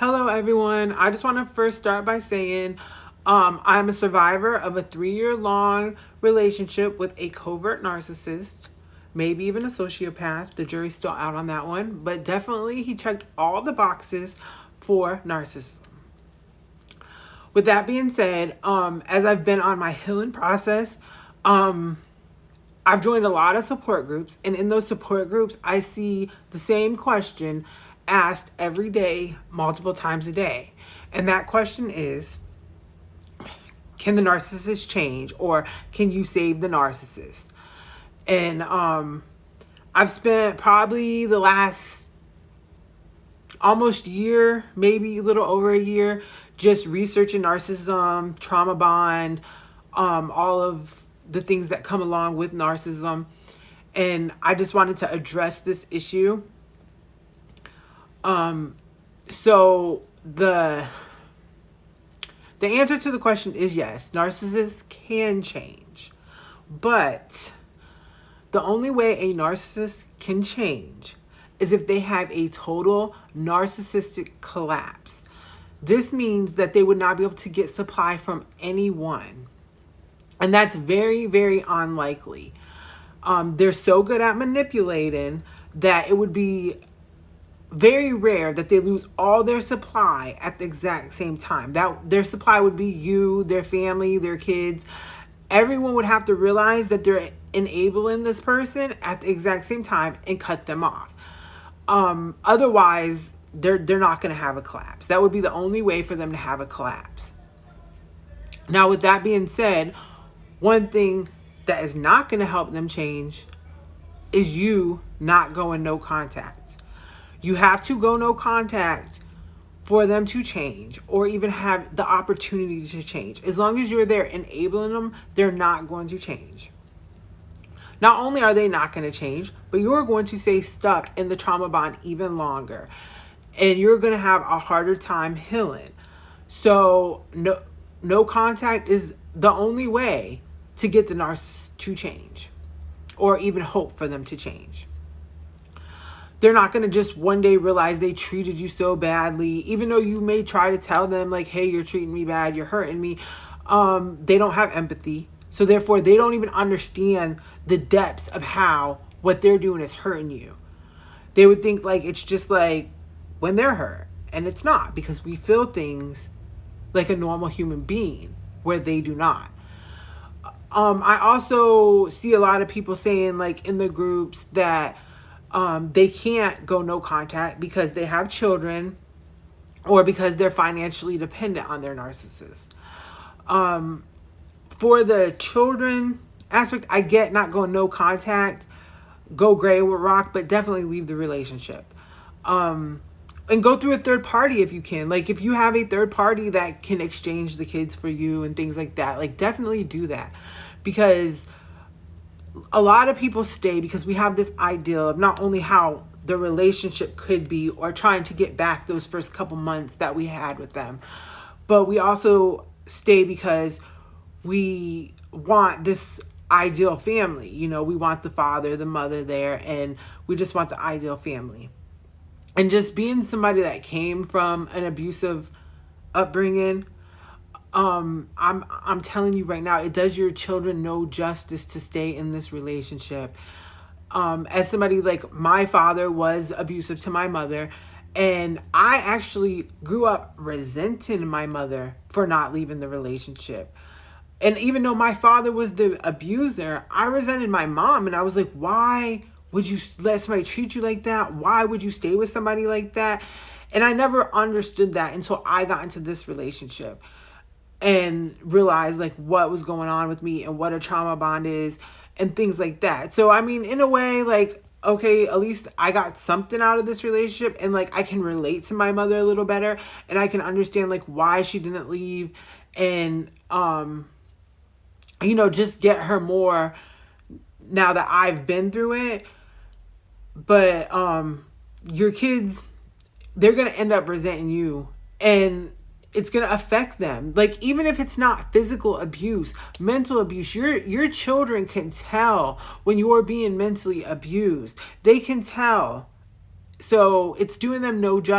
Hello, everyone. I just want to first start by saying I'm a survivor of a 3-year-long relationship with a covert narcissist, maybe even a sociopath. The jury's still out on that one, but definitely he checked all the boxes for narcissism. With that being said, as I've been on my healing process, I've joined a lot of support groups, and in those support groups, I see the same question asked every day, multiple times a day. And that question is, can the narcissist change, or can you save the narcissist? And I've spent probably the last almost year, maybe a little over a year, just researching narcissism, trauma bond, all of the things that come along with narcissism. And I just wanted to address this issue. So the answer to the question is yes, narcissists can change. But the only way a narcissist can change is if they have a total narcissistic collapse. This means that they would not be able to get supply from anyone. And that's very, very unlikely. They're so good at manipulating that it would be very rare that they lose all their supply at the exact same time. That their supply would be you, their family, their kids. Everyone would have to realize that they're enabling this person at the exact same time and cut them off. Otherwise, they're not going to have a collapse. That would be the only way for them to have a collapse. Now, with that being said, one thing that is not going to help them change is you not going no contact. You have to go no contact for them to change, or even have the opportunity to change. As long as you're there enabling them, they're not going to change. Not only are they not going to change, but you're going to stay stuck in the trauma bond even longer. And you're going to have a harder time healing. So no contact is the only way to get the narcissist to change, or even hope for them to change. They're not going to just one day realize they treated you so badly, even though you may try to tell them like, hey, you're treating me bad, you're hurting me. They don't have empathy. So therefore, they don't even understand the depths of how what they're doing is hurting you. They would think like it's just like when they're hurt. And it's not, because we feel things like a normal human being where they do not. I also see a lot of people saying like in the groups that they can't go no contact because they have children, or because they're financially dependent on their narcissist. For the children aspect, I get not going no contact, go gray with rock, but definitely leave the relationship. And go through a third party if you can. Like if you have a third party that can exchange the kids for you and things like that, like definitely do that. Because a lot of people stay because we have this ideal of not only how the relationship could be, or trying to get back those first couple months that we had with them, but we also stay because we want this ideal family. You know, we want the father, the mother there, and we just want the ideal family. And just being somebody that came from an abusive upbringing, I'm telling you right now, it does your children no justice to stay in this relationship. As somebody, like my father was abusive to my mother, and I actually grew up resenting my mother for not leaving the relationship. And even though my father was the abuser, I resented my mom, and I was like, why would you let somebody treat you like that? Why would you stay with somebody like that? And I never understood that until I got into this relationship and realized like what was going on with me and what a trauma bond is and things like that. So, I mean, in a way, like, okay, at least I got something out of this relationship, and like I can relate to my mother a little better, and I can understand like why she didn't leave, and just get her more now that I've been through it. But your kids, they're going to end up resenting you, and it's going to affect them. Like, even if it's not physical abuse, mental abuse, your children can tell when you're being mentally abused. They can tell. So it's doing them no justice